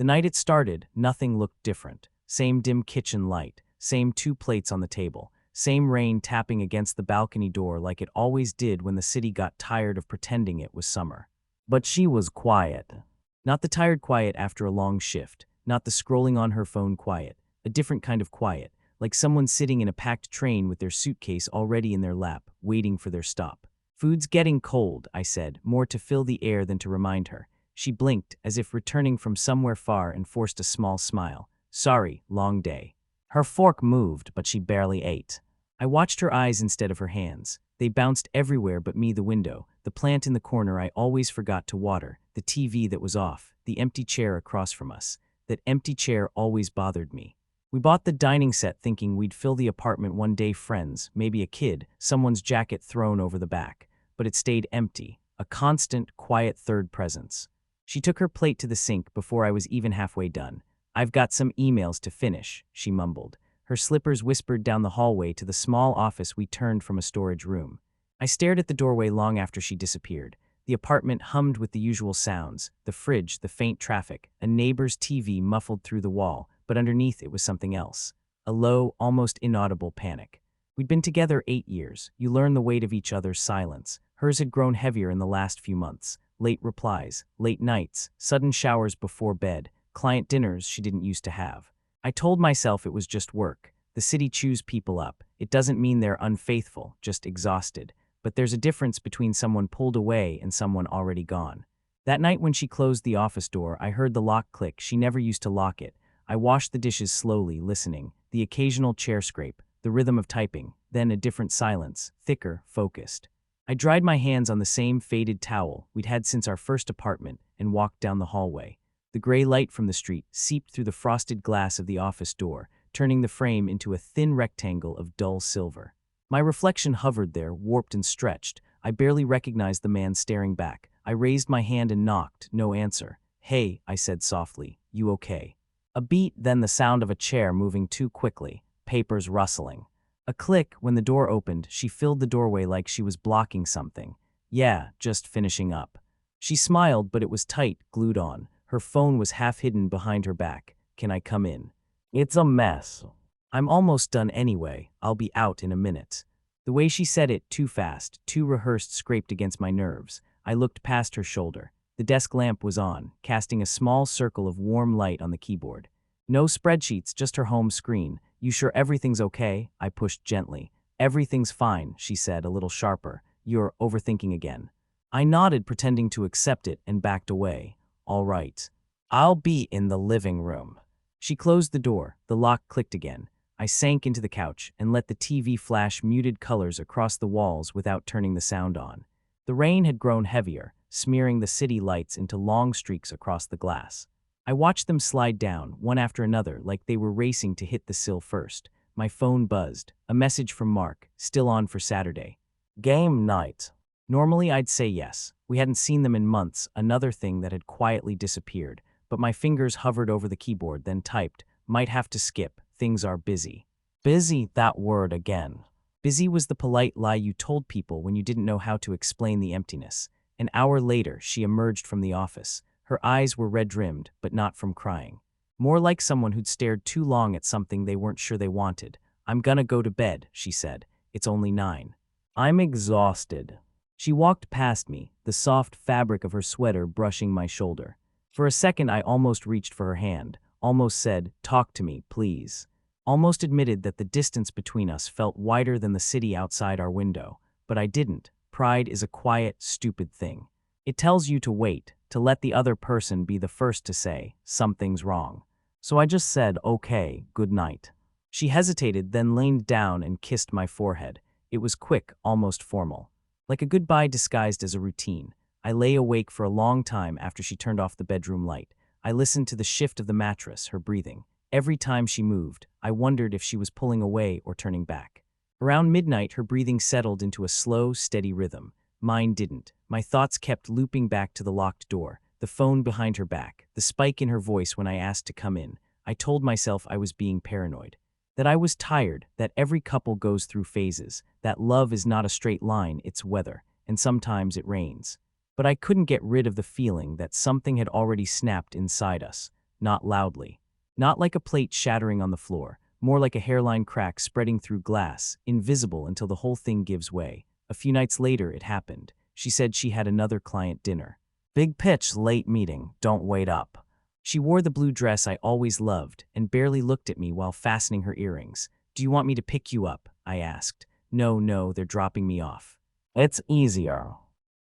The night it started, nothing looked different. Same dim kitchen light, same two plates on the table, same rain tapping against the balcony door like it always did when the city got tired of pretending it was summer. But she was quiet. Not the tired quiet after a long shift, not the scrolling on her phone quiet, a different kind of quiet, like someone sitting in a packed train with their suitcase already in their lap, waiting for their stop. "Food's getting cold," I said, more to fill the air than to remind her. She blinked, as if returning from somewhere far, and forced a small smile. "Sorry, long day." Her fork moved, but she barely ate. I watched her eyes instead of her hands. They bounced everywhere but me, the window, the plant in the corner I always forgot to water, the TV that was off, the empty chair across from us. That empty chair always bothered me. We bought the dining set thinking we'd fill the apartment one day, friends, maybe a kid, someone's jacket thrown over the back. But it stayed empty, a constant, quiet third presence. She took her plate to the sink before I was even halfway done. "I've got some emails to finish," she mumbled. Her slippers whispered down the hallway to the small office we turned from a storage room. I stared at the doorway long after she disappeared. The apartment hummed with the usual sounds, the fridge, the faint traffic, a neighbor's TV muffled through the wall, but underneath it was something else. A low, almost inaudible panic. We'd been together 8 years. You learn the weight of each other's silence. Hers had grown heavier in the last few months. Late replies, late nights, sudden showers before bed, client dinners she didn't used to have. I told myself it was just work. The city chews people up. It doesn't mean they're unfaithful, just exhausted. But there's a difference between someone pulled away and someone already gone. That night when she closed the office door, I heard the lock click. She never used to lock it. I washed the dishes slowly, listening. The occasional chair scrape, the rhythm of typing, then a different silence, thicker, focused. I dried my hands on the same faded towel we'd had since our first apartment and walked down the hallway. The gray light from the street seeped through the frosted glass of the office door, turning the frame into a thin rectangle of dull silver. My reflection hovered there, warped and stretched. I barely recognized the man staring back. I raised my hand and knocked, no answer. "Hey," I said softly, "you okay?" A beat, then the sound of a chair moving too quickly, papers rustling. A click. When the door opened, she filled the doorway like she was blocking something. "Yeah, just finishing up." She smiled, but it was tight, glued on. Her phone was half hidden behind her back. "Can I come in?" "It's a mess." "I'm almost done anyway. I'll be out in a minute." The way she said it, too fast, too rehearsed, scraped against my nerves. I looked past her shoulder. The desk lamp was on, casting a small circle of warm light on the keyboard. No spreadsheets, just her home screen. "You sure everything's okay?" I pushed gently. "Everything's fine," she said, a little sharper. "You're overthinking again." I nodded, pretending to accept it, and backed away. "All right. I'll be in the living room." She closed the door. The lock clicked again. I sank into the couch and let the TV flash muted colors across the walls without turning the sound on. The rain had grown heavier, smearing the city lights into long streaks across the glass. I watched them slide down, one after another, like they were racing to hit the sill first. My phone buzzed. A message from Mark, still on for Saturday. "Game night." Normally I'd say yes. We hadn't seen them in months, another thing that had quietly disappeared. But my fingers hovered over the keyboard, then typed, "Might have to skip. Things are busy." Busy, that word again. Busy was the polite lie you told people when you didn't know how to explain the emptiness. An hour later, she emerged from the office. Her eyes were red-rimmed, but not from crying. More like someone who'd stared too long at something they weren't sure they wanted. "I'm gonna go to bed," she said. "It's only 9. I'm exhausted." She walked past me, the soft fabric of her sweater brushing my shoulder. For a second, I almost reached for her hand, almost said, "Talk to me, please." Almost admitted that the distance between us felt wider than the city outside our window. But I didn't. Pride is a quiet, stupid thing. It tells you to wait, to let the other person be the first to say, "Something's wrong." So I just said, "Okay, good night." She hesitated, then leaned down and kissed my forehead. It was quick, almost formal. Like a goodbye disguised as a routine. I lay awake for a long time after she turned off the bedroom light. I listened to the shift of the mattress, her breathing. Every time she moved, I wondered if she was pulling away or turning back. Around midnight, her breathing settled into a slow, steady rhythm. Mine didn't. My thoughts kept looping back to the locked door, the phone behind her back, the spike in her voice when I asked to come in. I told myself I was being paranoid. That I was tired, that every couple goes through phases, that love is not a straight line, it's weather, and sometimes it rains. But I couldn't get rid of the feeling that something had already snapped inside us. not loudly. Not like a plate shattering on the floor, more like a hairline crack spreading through glass, invisible until the whole thing gives way. A few nights later, it happened. She said she had another client dinner. Big pitch, late meeting, don't wait up. She wore the blue dress I always loved and barely looked at me while fastening her earrings. Do you want me to pick you up? I asked. No, they're dropping me off. It's easier.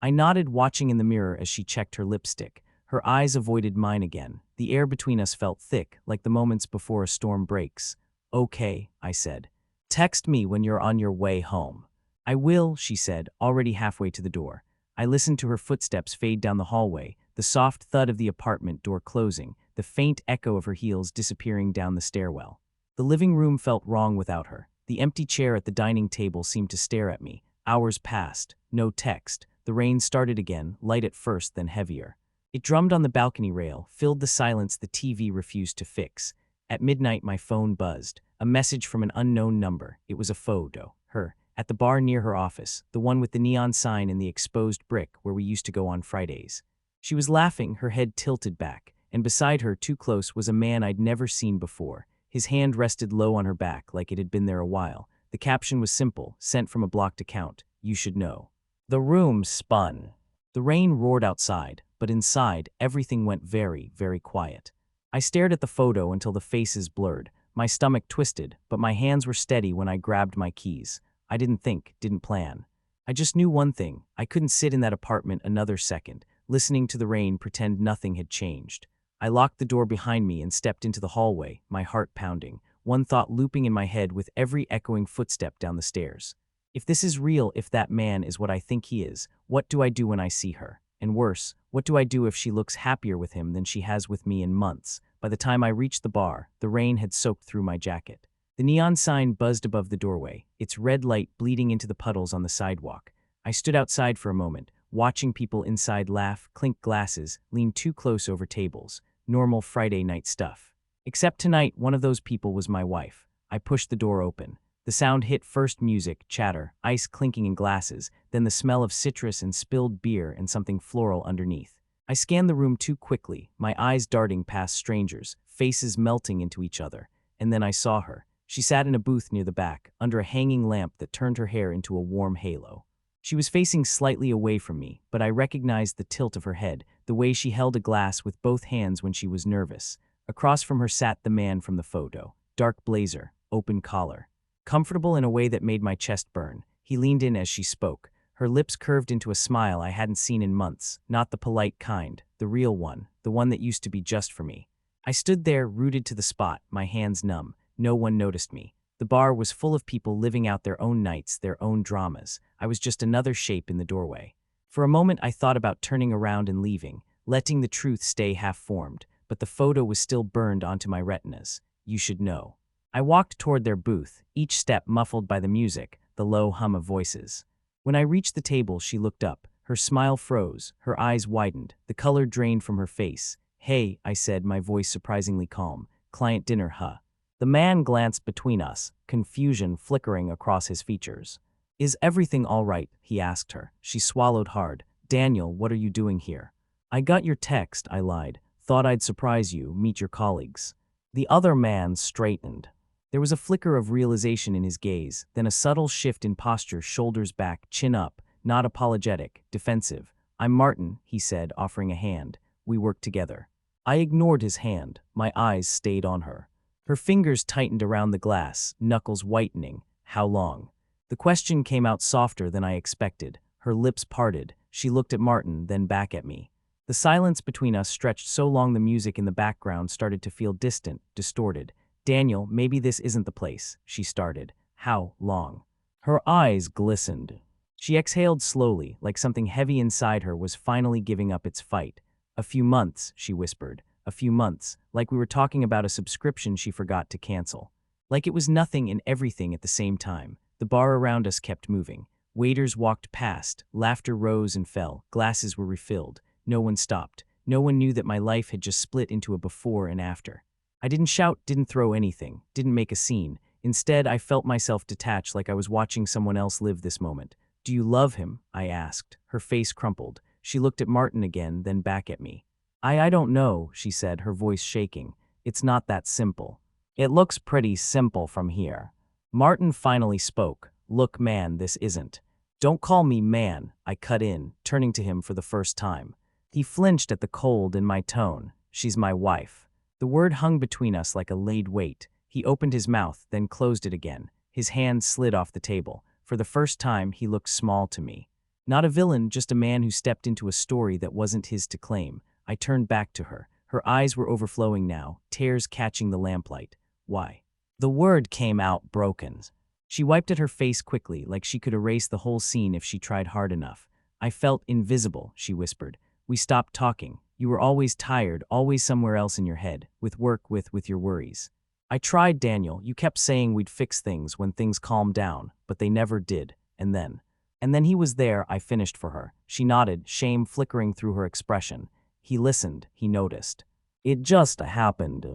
I nodded, watching in the mirror as she checked her lipstick. Her eyes avoided mine again. The air between us felt thick, like the moments before a storm breaks. Okay, I said. Text me when you're on your way home. I will, she said, already halfway to the door. I listened to her footsteps fade down the hallway, the soft thud of the apartment door closing, the faint echo of her heels disappearing down the stairwell. The living room felt wrong without her. The empty chair at the dining table seemed to stare at me. Hours passed. No text. The rain started again, light at first, then heavier. It drummed on the balcony rail, filled the silence the TV refused to fix. At midnight, my phone buzzed. A message from an unknown number. It was a photo. Her. At the bar near her office, the one with the neon sign and the exposed brick where we used to go on Fridays. She was laughing, her head tilted back, and beside her, too close, was a man I'd never seen before. His hand rested low on her back like it had been there a while. The caption was simple, sent from a blocked account. You should know. The room spun. The rain roared outside, but inside, everything went very, very quiet. I stared at the photo until the faces blurred. My stomach twisted, but my hands were steady when I grabbed my keys. I didn't think, didn't plan. I just knew one thing. I couldn't sit in that apartment another second, listening to the rain pretend nothing had changed. I locked the door behind me and stepped into the hallway, my heart pounding, one thought looping in my head with every echoing footstep down the stairs. If this is real, if that man is what I think he is, what do I do when I see her? And worse, what do I do if she looks happier with him than she has with me in months? By the time I reached the bar, the rain had soaked through my jacket. The neon sign buzzed above the doorway, its red light bleeding into the puddles on the sidewalk. I stood outside for a moment, watching people inside laugh, clink glasses, lean too close over tables. Normal Friday night stuff. Except tonight, one of those people was my wife. I pushed the door open. The sound hit first music, chatter, ice clinking in glasses, then the smell of citrus and spilled beer and something floral underneath. I scanned the room too quickly, my eyes darting past strangers, faces melting into each other. And then I saw her. She sat in a booth near the back, under a hanging lamp that turned her hair into a warm halo. She was facing slightly away from me, but I recognized the tilt of her head, the way she held a glass with both hands when she was nervous. Across from her sat the man from the photo. Dark blazer, open collar. Comfortable in a way that made my chest burn. He leaned in as she spoke. Her lips curved into a smile I hadn't seen in months, not the polite kind, the real one, the one that used to be just for me. I stood there, rooted to the spot, my hands numb. No one noticed me. The bar was full of people living out their own nights, their own dramas. I was just another shape in the doorway. For a moment I thought about turning around and leaving, letting the truth stay half-formed, but the photo was still burned onto my retinas. You should know. I walked toward their booth, each step muffled by the music, the low hum of voices. When I reached the table, she looked up. Her smile froze, her eyes widened, the color drained from her face. Hey, I said, my voice surprisingly calm. Client dinner, huh? The man glanced between us, confusion flickering across his features. Is everything all right? He asked her. She swallowed hard. Daniel, what are you doing here? I got your text, I lied. Thought I'd surprise you, meet your colleagues. The other man straightened. There was a flicker of realization in his gaze, then a subtle shift in posture, shoulders back, chin up, not apologetic, defensive. I'm Martin, he said, offering a hand. We work together. I ignored his hand. My eyes stayed on her. Her fingers tightened around the glass, knuckles whitening. How long? The question came out softer than I expected. Her lips parted. She looked at Martin, then back at me. The silence between us stretched so long the music in the background started to feel distant, distorted. Daniel, maybe this isn't the place, she started. How long? Her eyes glistened. She exhaled slowly, like something heavy inside her was finally giving up its fight. A few months, she whispered. A few months, like we were talking about a subscription she forgot to cancel. Like it was nothing and everything at the same time. The bar around us kept moving. Waiters walked past, laughter rose and fell, glasses were refilled. No one stopped. No one knew that my life had just split into a before and after. I didn't shout, didn't throw anything, didn't make a scene. Instead, I felt myself detached like I was watching someone else live this moment. Do you love him? I asked. Her face crumpled. She looked at Martin again, then back at me. I don't know, she said, her voice shaking. It's not that simple. It looks pretty simple from here. Martin finally spoke. Look, man, this isn't. Don't call me man, I cut in, turning to him for the first time. He flinched at the cold in my tone. She's my wife. The word hung between us like a laid weight. He opened his mouth, then closed it again. His hand slid off the table. For the first time, he looked small to me. Not a villain, just a man who stepped into a story that wasn't his to claim. I turned back to her. Her eyes were overflowing now, tears catching the lamplight. Why? The word came out broken. She wiped at her face quickly, like she could erase the whole scene if she tried hard enough. I felt invisible, she whispered. We stopped talking. You were always tired, always somewhere else in your head, with work, with your worries. I tried, Daniel. You kept saying we'd fix things when things calmed down, but they never did. And then he was there, I finished for her. She nodded, shame flickering through her expression. He listened, he noticed. It just happened.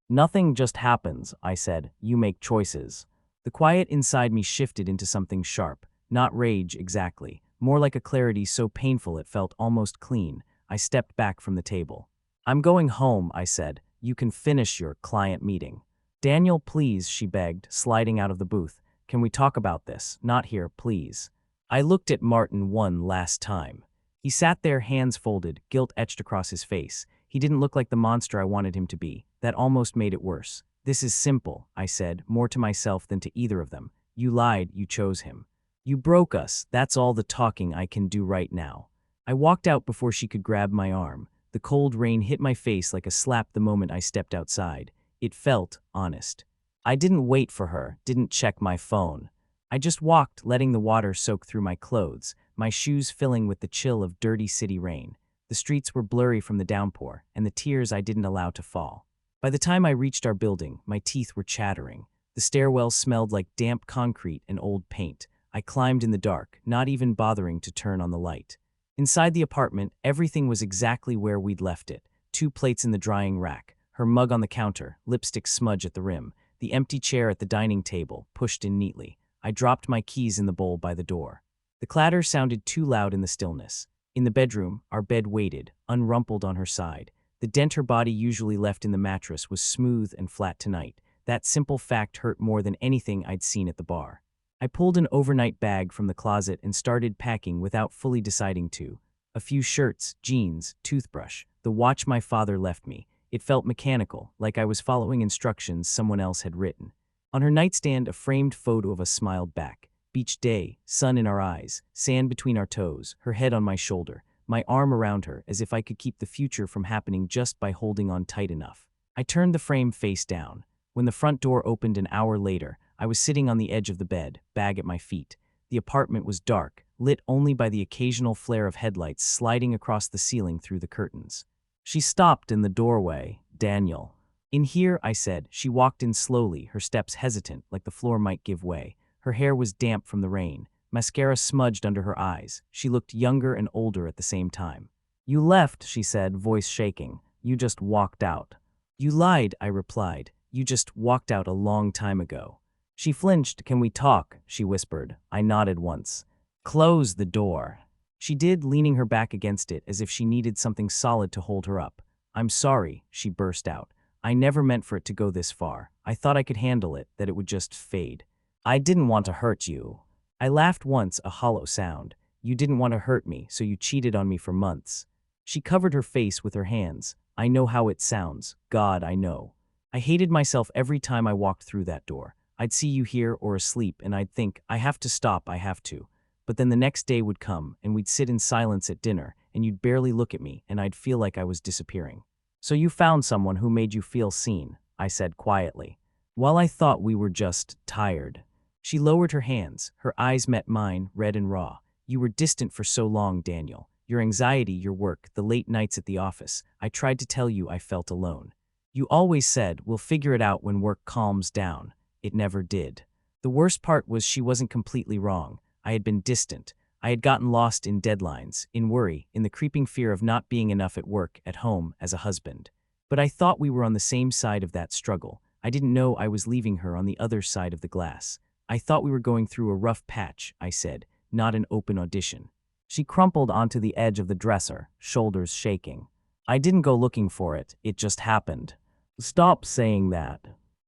Nothing just happens, I said. You make choices. The quiet inside me shifted into something sharp. Not rage, exactly. More like a clarity so painful it felt almost clean. I stepped back from the table. I'm going home, I said. You can finish your client meeting. Daniel, please, she begged, sliding out of the booth. Can we talk about this? Not here, please. I looked at Martin one last time. He sat there, hands folded, guilt etched across his face. He didn't look like the monster I wanted him to be. That almost made it worse. This is simple, I said, more to myself than to either of them. You lied, you chose him. You broke us, that's all the talking I can do right now. I walked out before she could grab my arm. The cold rain hit my face like a slap the moment I stepped outside. It felt honest. I didn't wait for her, didn't check my phone. I just walked, letting the water soak through my clothes, my shoes filling with the chill of dirty city rain. The streets were blurry from the downpour, and the tears I didn't allow to fall. By the time I reached our building, my teeth were chattering. The stairwell smelled like damp concrete and old paint. I climbed in the dark, not even bothering to turn on the light. Inside the apartment, everything was exactly where we'd left it. 2 plates in the drying rack, her mug on the counter, lipstick smudge at the rim, the empty chair at the dining table, pushed in neatly. I dropped my keys in the bowl by the door. The clatter sounded too loud in the stillness. In the bedroom, our bed waited, unrumpled on her side. The dent her body usually left in the mattress was smooth and flat tonight. That simple fact hurt more than anything I'd seen at the bar. I pulled an overnight bag from the closet and started packing without fully deciding to. A few shirts, jeans, toothbrush, the watch my father left me. It felt mechanical, like I was following instructions someone else had written. On her nightstand, a framed photo of us smiled back. Beach day, sun in our eyes, sand between our toes, her head on my shoulder, my arm around her as if I could keep the future from happening just by holding on tight enough. I turned the frame face down. When the front door opened an hour later, I was sitting on the edge of the bed, bag at my feet. The apartment was dark, lit only by the occasional flare of headlights sliding across the ceiling through the curtains. She stopped in the doorway. Daniel. In here, I said. She walked in slowly, her steps hesitant, like the floor might give way. Her hair was damp from the rain. Mascara smudged under her eyes. She looked younger and older at the same time. You left, she said, voice shaking. You just walked out. You lied, I replied. You just walked out a long time ago. She flinched. Can we talk? She whispered. I nodded once. Close the door. She did, leaning her back against it as if she needed something solid to hold her up. I'm sorry, she burst out. I never meant for it to go this far. I thought I could handle it, that it would just fade. I didn't want to hurt you. I laughed once, a hollow sound. You didn't want to hurt me, so you cheated on me for months. She covered her face with her hands. I know how it sounds. God, I know. I hated myself every time I walked through that door. I'd see you here or asleep, and I'd think, I have to stop, I have to. But then the next day would come, and we'd sit in silence at dinner, and you'd barely look at me, and I'd feel like I was disappearing. So you found someone who made you feel seen, I said quietly. While I thought we were just tired. She lowered her hands. Her eyes met mine, red and raw. You were distant for so long, Daniel. Your anxiety, your work, the late nights at the office. I tried to tell you I felt alone. You always said, we'll figure it out when work calms down. It never did. The worst part was she wasn't completely wrong. I had been distant. I had gotten lost in deadlines, in worry, in the creeping fear of not being enough at work, at home, as a husband. But I thought we were on the same side of that struggle. I didn't know I was leaving her on the other side of the glass. I thought we were going through a rough patch, I said, not an open audition. She crumpled onto the edge of the dresser, shoulders shaking. I didn't go looking for it, it just happened. Stop saying that.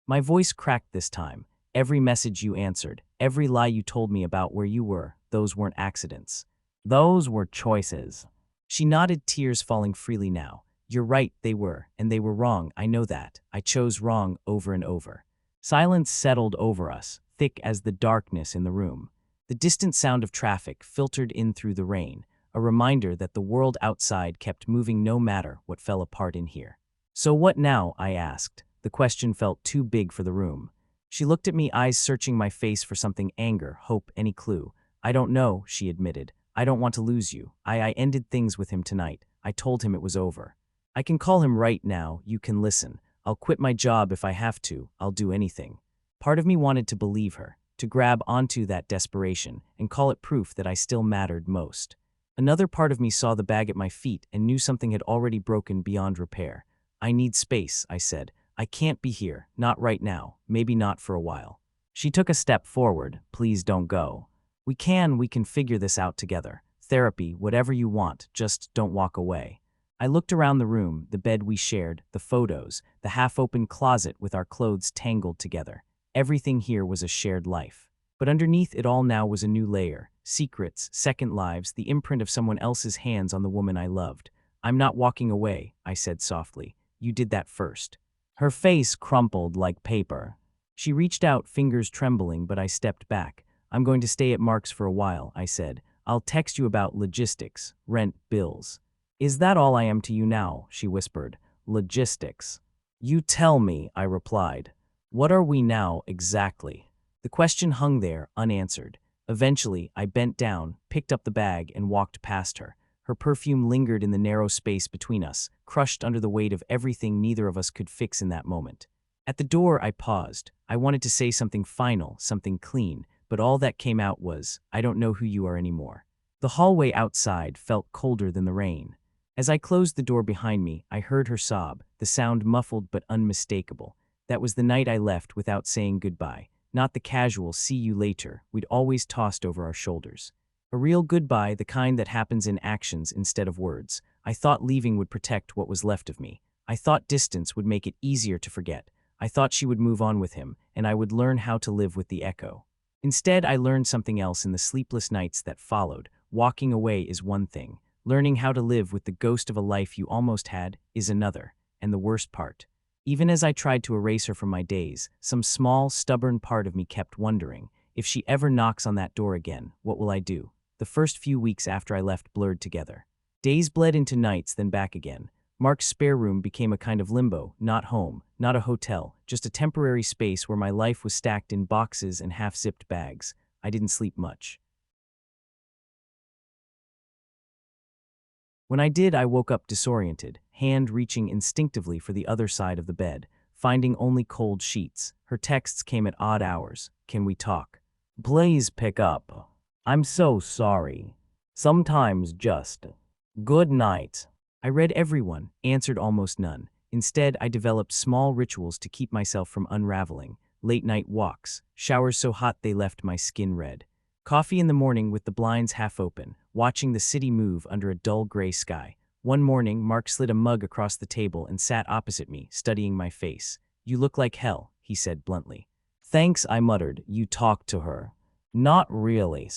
My voice cracked this time. Every message you answered, every lie you told me about where you were, those weren't accidents. Those were choices. She nodded, tears falling freely now. You're right, they were, and they were wrong, I know that. I chose wrong over and over. Silence settled over us, thick as the darkness in the room. The distant sound of traffic filtered in through the rain, a reminder that the world outside kept moving no matter what fell apart in here. So what now? I asked. The question felt too big for the room. She looked at me, eyes searching my face for something: anger, hope, any clue. I don't know, she admitted. I don't want to lose you. I ended things with him tonight. I told him it was over. I can call him right now, you can listen. I'll quit my job if I have to, I'll do anything. Part of me wanted to believe her, to grab onto that desperation and call it proof that I still mattered most. Another part of me saw the bag at my feet and knew something had already broken beyond repair. I need space, I said. I can't be here, not right now, maybe not for a while. She took a step forward. Please don't go. We can figure this out together. Therapy, whatever you want, just don't walk away. I looked around the room, the bed we shared, the photos, the half-open closet with our clothes tangled together. Everything here was a shared life. But underneath it all now was a new layer. Secrets, second lives, the imprint of someone else's hands on the woman I loved. I'm not walking away, I said softly. You did that first. Her face crumpled like paper. She reached out, fingers trembling, but I stepped back. I'm going to stay at Mark's for a while, I said. I'll text you about logistics, rent, bills. Is that all I am to you now? She whispered. Logistics. You tell me, I replied. What are we now, exactly? The question hung there, unanswered. Eventually, I bent down, picked up the bag, and walked past her. Her perfume lingered in the narrow space between us, crushed under the weight of everything neither of us could fix in that moment. At the door, I paused. I wanted to say something final, something clean, but all that came out was, I don't know who you are anymore. The hallway outside felt colder than the rain. As I closed the door behind me, I heard her sob, the sound muffled but unmistakable. That was the night I left without saying goodbye, not the casual see you later we'd always tossed over our shoulders. A real goodbye, the kind that happens in actions instead of words. I thought leaving would protect what was left of me. I thought distance would make it easier to forget. I thought she would move on with him, and I would learn how to live with the echo. Instead, I learned something else in the sleepless nights that followed. Walking away is one thing. Learning how to live with the ghost of a life you almost had is another. And the worst part. Even as I tried to erase her from my days, some small, stubborn part of me kept wondering, if she ever knocks on that door again, what will I do? The first few weeks after I left blurred together. Days bled into nights, then back again. Mark's spare room became a kind of limbo, not home, not a hotel, just a temporary space where my life was stacked in boxes and half-zipped bags. I didn't sleep much. When I did, I woke up disoriented, hand reaching instinctively for the other side of the bed, finding only cold sheets. Her texts came at odd hours. Can we talk? Please pick up. I'm so sorry. Sometimes just. Good night. I read everyone, answered almost none. Instead, I developed small rituals to keep myself from unraveling. Late-night walks, showers so hot they left my skin red. Coffee in the morning with the blinds half open, watching the city move under a dull gray sky. One morning, Mark slid a mug across the table and sat opposite me, studying my face. You look like hell, he said bluntly. Thanks, I muttered. You talked to her. Not really.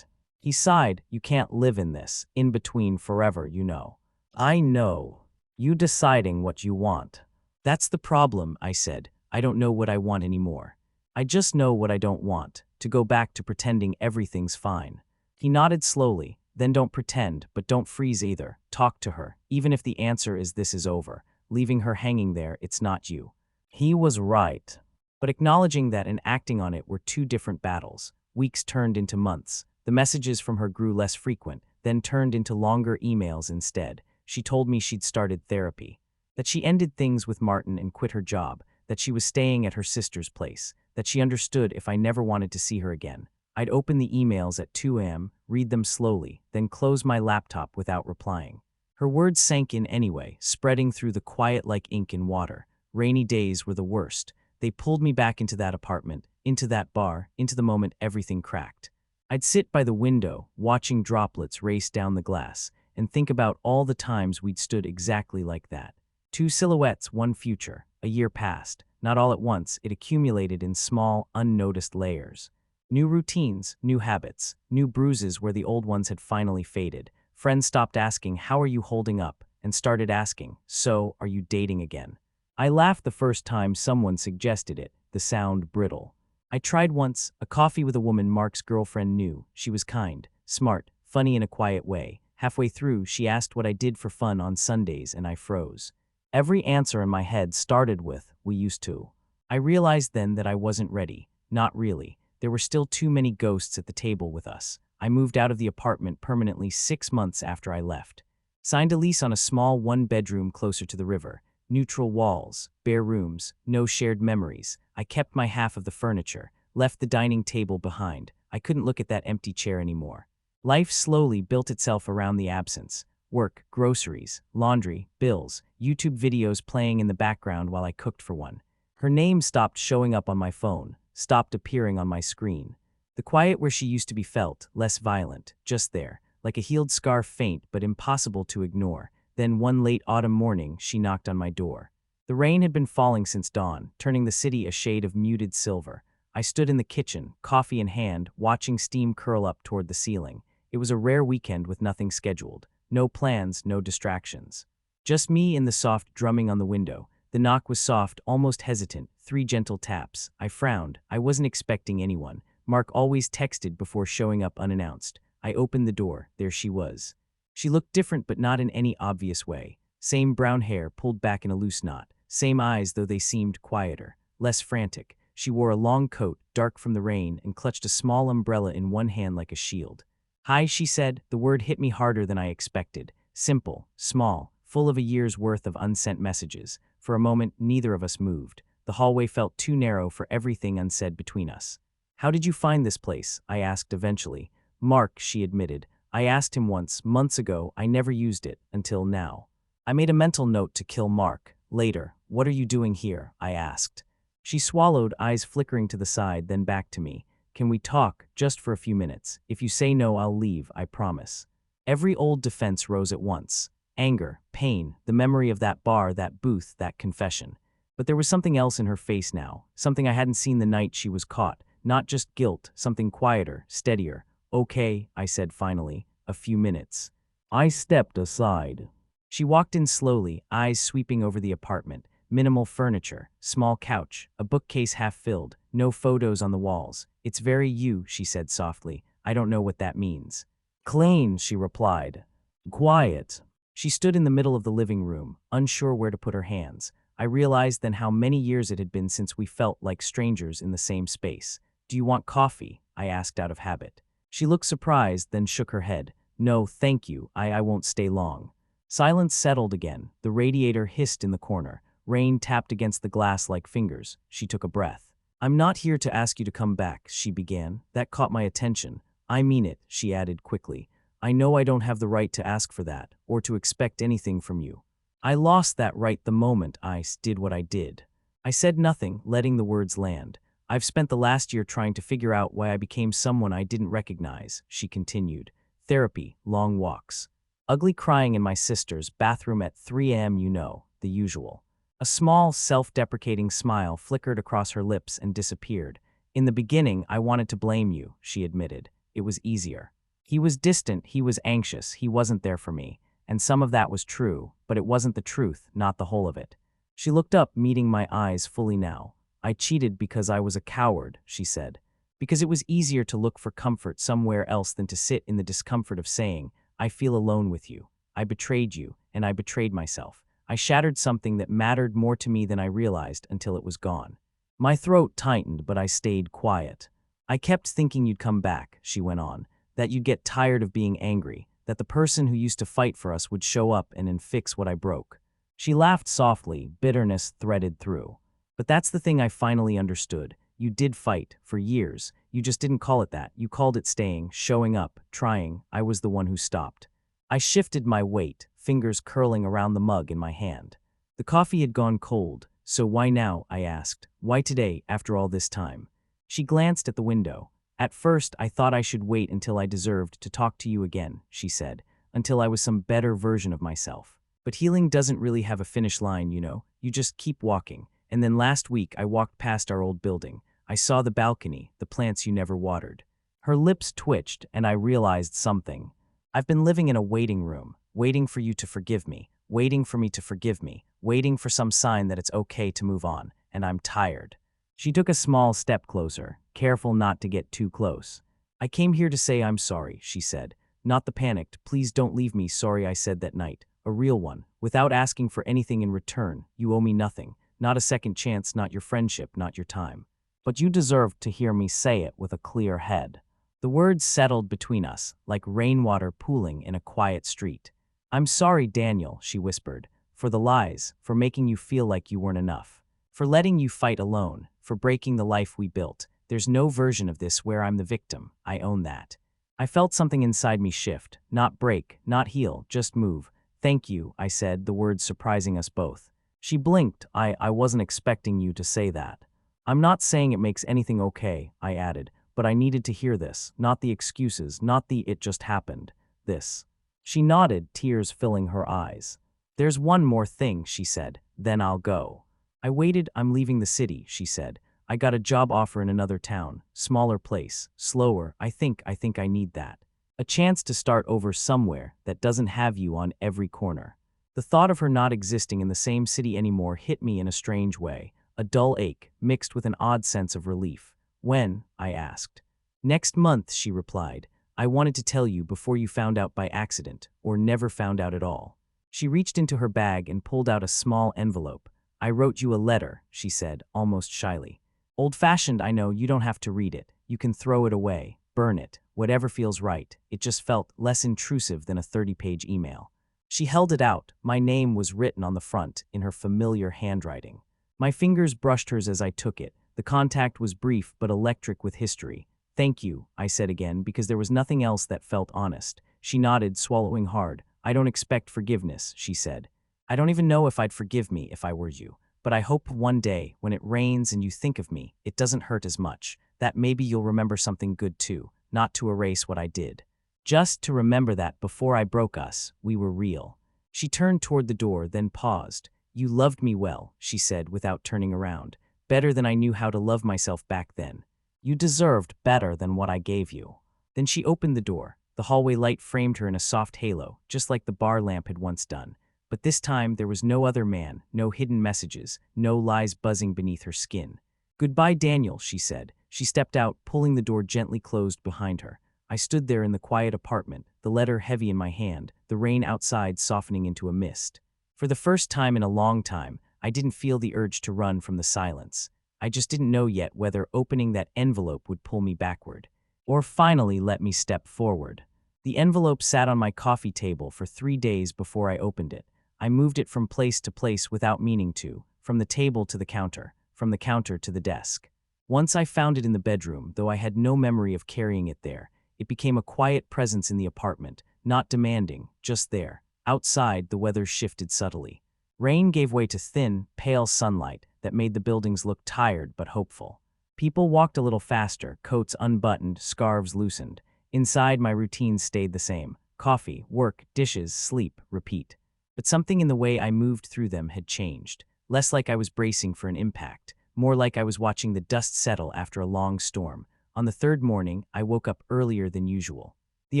He sighed. You can't live in this, in between forever, you know. I know. You deciding what you want. That's the problem, I said. I don't know what I want anymore. I just know what I don't want, to go back to pretending everything's fine. He nodded slowly. Then don't pretend, but don't freeze either. Talk to her, even if the answer is this is over. Leaving her hanging there, it's not you. He was right. But acknowledging that and acting on it were two different battles. Weeks turned into months. The messages from her grew less frequent, then turned into longer emails instead. She told me she'd started therapy, that she ended things with Martin and quit her job, that she was staying at her sister's place, that she understood if I never wanted to see her again. I'd open the emails at 2 a.m., read them slowly, then close my laptop without replying. Her words sank in anyway, spreading through the quiet like ink in water. Rainy days were the worst. They pulled me back into that apartment, into that bar, into the moment everything cracked. I'd sit by the window, watching droplets race down the glass, and think about all the times we'd stood exactly like that. Two silhouettes, one future. A year passed. Not all at once, it accumulated in small, unnoticed layers. New routines, new habits, new bruises where the old ones had finally faded. Friends stopped asking, "How are you holding up?" and started asking, "So, are you dating again?" I laughed the first time someone suggested it, the sound brittle. I tried once, a coffee with a woman Mark's girlfriend knew. She was kind, smart, funny in a quiet way. Halfway through, she asked what I did for fun on Sundays, and I froze. Every answer in my head started with, "We used to." I realized then that I wasn't ready. Not really. There were still too many ghosts at the table with us. I moved out of the apartment permanently 6 months after I left. Signed a lease on a small one-bedroom closer to the river. Neutral walls, bare rooms, no shared memories. I kept my half of the furniture, left the dining table behind. I couldn't look at that empty chair anymore. Life slowly built itself around the absence. Work, groceries, laundry, bills, YouTube videos playing in the background while I cooked for one. Her name stopped showing up on my phone, stopped appearing on my screen. The quiet where she used to be felt, less violent, just there, like a healed scar, faint but impossible to ignore. Then one late autumn morning, she knocked on my door. The rain had been falling since dawn, turning the city a shade of muted silver. I stood in the kitchen, coffee in hand, watching steam curl up toward the ceiling. It was a rare weekend with nothing scheduled. No plans, no distractions. Just me and the soft drumming on the window. The knock was soft, almost hesitant, 3 gentle taps. I frowned. I wasn't expecting anyone. Mark always texted before showing up unannounced. I opened the door. There she was. She looked different but not in any obvious way. Same brown hair pulled back in a loose knot. Same eyes, though they seemed quieter, less frantic. She wore a long coat, dark from the rain, and clutched a small umbrella in one hand like a shield. "Hi," she said. The word hit me harder than I expected. Simple, small, full of a year's worth of unsent messages. For a moment, neither of us moved. The hallway felt too narrow for everything unsaid between us. "How did you find this place?" I asked eventually. "Mark," she admitted. "I asked him once, months ago. I never used it, until now." I made a mental note to kill Mark. Later, "What are you doing here?" I asked. She swallowed, eyes flickering to the side, then back to me. "Can we talk, just for a few minutes? If you say no, I'll leave, I promise." Every old defense rose at once. Anger, pain, the memory of that bar, that booth, that confession. But there was something else in her face now, something I hadn't seen the night she was caught. Not just guilt, something quieter, steadier. "Okay," I said finally. "A few minutes." I stepped aside. She walked in slowly, eyes sweeping over the apartment. Minimal furniture, small couch, a bookcase half filled, no photos on the walls. "It's very you," she said softly. "I don't know what that means." "Clean," she replied. "Quiet." She stood in the middle of the living room, unsure where to put her hands. I realized then how many years it had been since we felt like strangers in the same space. "Do you want coffee?" I asked out of habit. She looked surprised, then shook her head. "No, thank you. I won't stay long." Silence settled again. The radiator hissed in the corner. Rain tapped against the glass like fingers. She took a breath. "I'm not here to ask you to come back," she began. That caught my attention. "I mean it," she added quickly. "I know I don't have the right to ask for that, or to expect anything from you." I lost that right the moment I did what I did. I said nothing, letting the words land. "I've spent the last year trying to figure out why I became someone I didn't recognize," she continued. "Therapy, long walks. Ugly crying in my sister's bathroom at 3 a.m., you know, the usual." A small, self-deprecating smile flickered across her lips and disappeared. "In the beginning, I wanted to blame you," she admitted. "It was easier. He was distant, he was anxious, he wasn't there for me. And some of that was true, but it wasn't the truth, not the whole of it." She looked up, meeting my eyes fully now. "I cheated because I was a coward," she said. "Because it was easier to look for comfort somewhere else than to sit in the discomfort of saying, 'I feel alone with you. I betrayed you, and I betrayed myself.' I shattered something that mattered more to me than I realized until it was gone." My throat tightened, but I stayed quiet. "I kept thinking you'd come back," she went on, "that you'd get tired of being angry, that the person who used to fight for us would show up and fix what I broke." She laughed softly, bitterness threaded through. "But that's the thing I finally understood. You did fight, for years. You just didn't call it that. You called it staying, showing up, trying. I was the one who stopped." I shifted my weight, fingers curling around the mug in my hand. The coffee had gone cold. "So why now?" I asked. "Why today, after all this time?" She glanced at the window. "At first, I thought I should wait until I deserved to talk to you again," she said. until I was some better version of myself. But healing doesn't really have a finish line, you know. You just keep walking. And then last week, I walked past our old building. I saw the balcony, the plants you never watered. Her lips twitched, and I realized something. I've been living in a waiting room, waiting for you to forgive me, waiting for me to forgive me, waiting for some sign that it's okay to move on, and I'm tired. She took a small step closer, careful not to get too close. I came here to say I'm sorry, she said. Not the panicked, please don't leave me sorry I said that night. A real one, without asking for anything in return. You owe me nothing. Not a second chance, not your friendship, not your time. But you deserved to hear me say it with a clear head. The words settled between us, like rainwater pooling in a quiet street. I'm sorry, Daniel, she whispered, for the lies, for making you feel like you weren't enough, for letting you fight alone, for breaking the life we built. There's no version of this where I'm the victim. I own that. I felt something inside me shift, not break, not heal, just move. Thank you, I said, the words surprising us both. She blinked. I wasn't expecting you to say that. I'm not saying it makes anything okay, I added, but I needed to hear this, not the excuses, not the it just happened, this. She nodded, tears filling her eyes. There's one more thing, she said, then I'll go. I waited. I'm leaving the city, she said. I got a job offer in another town, smaller place, slower. I think I need that. A chance to start over somewhere that doesn't have you on every corner. The thought of her not existing in the same city anymore hit me in a strange way, a dull ache mixed with an odd sense of relief. When? I asked. Next month, she replied. I wanted to tell you before you found out by accident, or never found out at all. She reached into her bag and pulled out a small envelope. I wrote you a letter, she said, almost shyly. Old-fashioned, I know, you don't have to read it. You can throw it away, burn it, whatever feels right. It just felt less intrusive than a 30-page email. She held it out. My name was written on the front, in her familiar handwriting. My fingers brushed hers as I took it. The contact was brief but electric with history. Thank you, I said again, because there was nothing else that felt honest. She nodded, swallowing hard. I don't expect forgiveness, she said. I don't even know if I'd forgive me if I were you. But I hope one day, when it rains and you think of me, it doesn't hurt as much. That maybe you'll remember something good too, not to erase what I did. Just to remember that before I broke us, we were real. She turned toward the door, then paused. You loved me well, she said without turning around. Better than I knew how to love myself back then. You deserved better than what I gave you. Then she opened the door. The hallway light framed her in a soft halo, just like the bar lamp had once done. But this time there was no other man, no hidden messages, no lies buzzing beneath her skin. Goodbye, Daniel, she said. She stepped out, pulling the door gently closed behind her. I stood there in the quiet apartment, the letter heavy in my hand, the rain outside softening into a mist. For the first time in a long time, I didn't feel the urge to run from the silence. I just didn't know yet whether opening that envelope would pull me backward, or finally let me step forward. The envelope sat on my coffee table for 3 days before I opened it. I moved it from place to place without meaning to, from the table to the counter, from the counter to the desk. Once I found it in the bedroom, though I had no memory of carrying it there. It became a quiet presence in the apartment, not demanding, just there. Outside, the weather shifted subtly. Rain gave way to thin, pale sunlight that made the buildings look tired but hopeful. People walked a little faster, coats unbuttoned, scarves loosened. Inside, my routine stayed the same. Coffee, work, dishes, sleep, repeat. But something in the way I moved through them had changed. Less like I was bracing for an impact, more like I was watching the dust settle after a long storm. On the third morning, I woke up earlier than usual. The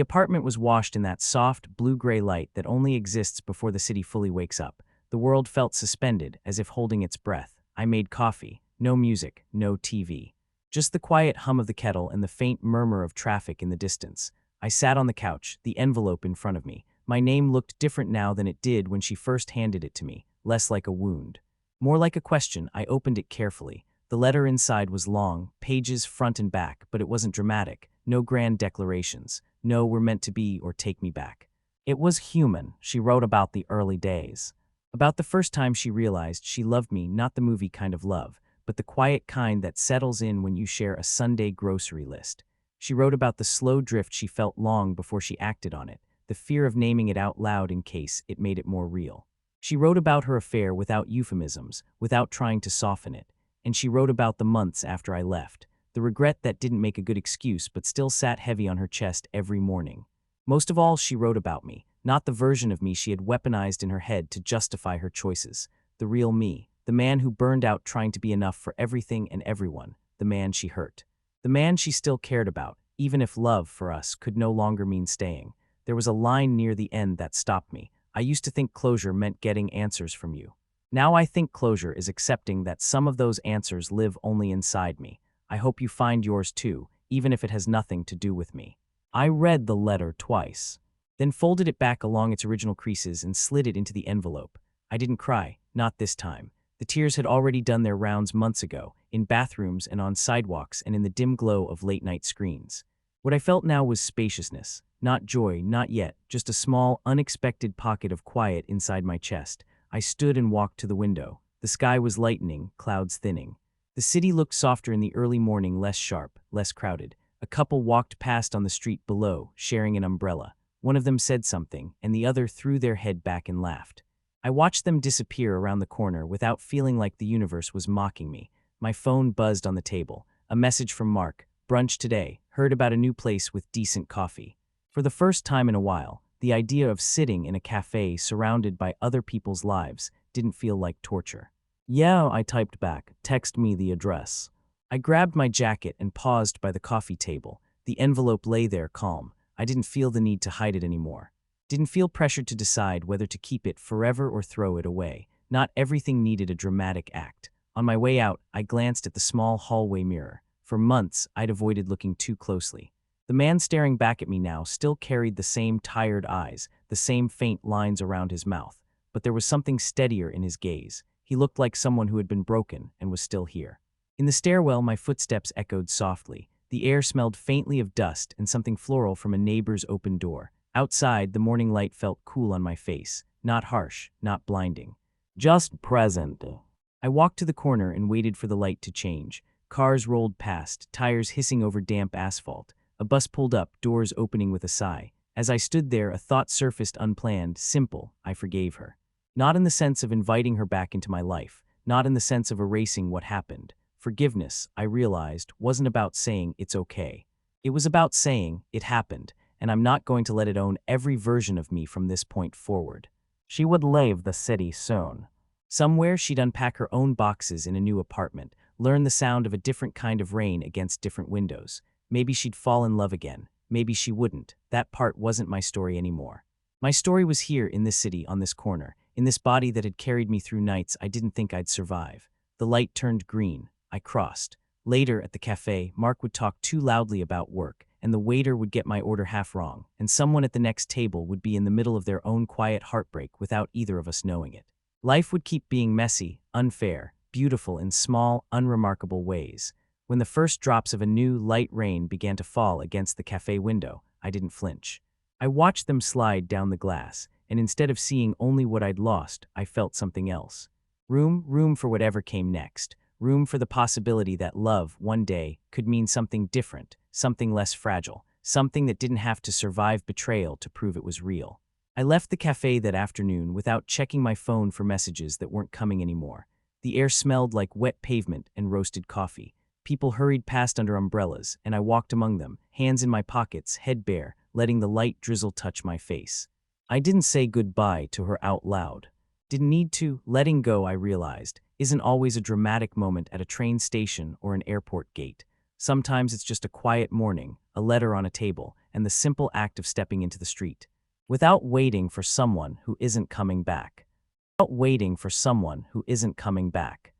apartment was washed in that soft, blue-gray light that only exists before the city fully wakes up. The world felt suspended, as if holding its breath. I made coffee. No music, no TV. Just the quiet hum of the kettle and the faint murmur of traffic in the distance. I sat on the couch, the envelope in front of me. My name looked different now than it did when she first handed it to me, less like a wound. More like a question. I opened it carefully. The letter inside was long, pages front and back, but it wasn't dramatic. No grand declarations. No "we're meant to be" or "take me back." It was human. She wrote about the early days. About the first time she realized she loved me, not the movie kind of love, but the quiet kind that settles in when you share a Sunday grocery list. She wrote about the slow drift she felt long before she acted on it, the fear of naming it out loud in case it made it more real. She wrote about her affair without euphemisms, without trying to soften it. And she wrote about the months after I left, the regret that didn't make a good excuse but still sat heavy on her chest every morning. Most of all, she wrote about me, not the version of me she had weaponized in her head to justify her choices. The real me, the man who burned out trying to be enough for everything and everyone, the man she hurt. The man she still cared about, even if love for us could no longer mean staying. There was a line near the end that stopped me. I used to think closure meant getting answers from you. Now I think closure is accepting that some of those answers live only inside me. I hope you find yours too, even if it has nothing to do with me. I read the letter twice, then folded it back along its original creases and slid it into the envelope. I didn't cry, not this time. The tears had already done their rounds months ago, in bathrooms and on sidewalks and in the dim glow of late-night screens. What I felt now was spaciousness, not joy, not yet, just a small, unexpected pocket of quiet inside my chest. I stood and walked to the window. The sky was lightening, clouds thinning. The city looked softer in the early morning, less sharp, less crowded. A couple walked past on the street below, sharing an umbrella. One of them said something, and the other threw their head back and laughed. I watched them disappear around the corner without feeling like the universe was mocking me. My phone buzzed on the table. A message from Mark. Brunch today. Heard about a new place with decent coffee. For the first time in a while, the idea of sitting in a cafe surrounded by other people's lives didn't feel like torture. Yeah, I typed back. Text me the address. I grabbed my jacket and paused by the coffee table. The envelope lay there calm. I didn't feel the need to hide it anymore. Didn't feel pressured to decide whether to keep it forever or throw it away. Not everything needed a dramatic act. On my way out, I glanced at the small hallway mirror. For months, I'd avoided looking too closely. The man staring back at me now still carried the same tired eyes, the same faint lines around his mouth, but there was something steadier in his gaze. He looked like someone who had been broken and was still here. In the stairwell, my footsteps echoed softly. The air smelled faintly of dust and something floral from a neighbor's open door. Outside, the morning light felt cool on my face, not harsh, not blinding. Just present. I walked to the corner and waited for the light to change. Cars rolled past, tires hissing over damp asphalt. A bus pulled up, doors opening with a sigh. As I stood there, a thought surfaced unplanned, simple. I forgave her. Not in the sense of inviting her back into my life, not in the sense of erasing what happened. Forgiveness, I realized, wasn't about saying it's okay. It was about saying it happened, and I'm not going to let it own every version of me from this point forward. She would leave the city soon. Somewhere she'd unpack her own boxes in a new apartment, learn the sound of a different kind of rain against different windows. Maybe she'd fall in love again. Maybe she wouldn't. That part wasn't my story anymore. My story was here in this city, on this corner, in this body that had carried me through nights I didn't think I'd survive. The light turned green. I crossed. Later, at the cafe, Mark would talk too loudly about work, and the waiter would get my order half wrong, and someone at the next table would be in the middle of their own quiet heartbreak without either of us knowing it. Life would keep being messy, unfair, beautiful in small, unremarkable ways. When the first drops of a new, light rain began to fall against the cafe window, I didn't flinch. I watched them slide down the glass, and instead of seeing only what I'd lost, I felt something else. Room for whatever came next. Room for the possibility that love, one day, could mean something different, something less fragile, something that didn't have to survive betrayal to prove it was real. I left the cafe that afternoon without checking my phone for messages that weren't coming anymore. The air smelled like wet pavement and roasted coffee. People hurried past under umbrellas, and I walked among them, hands in my pockets, head bare, letting the light drizzle touch my face. I didn't say goodbye to her out loud. Didn't need to. Letting go, I realized, isn't always a dramatic moment at a train station or an airport gate. Sometimes it's just a quiet morning, a letter on a table, and the simple act of stepping into the street. Without waiting for someone who isn't coming back. Without waiting for someone who isn't coming back.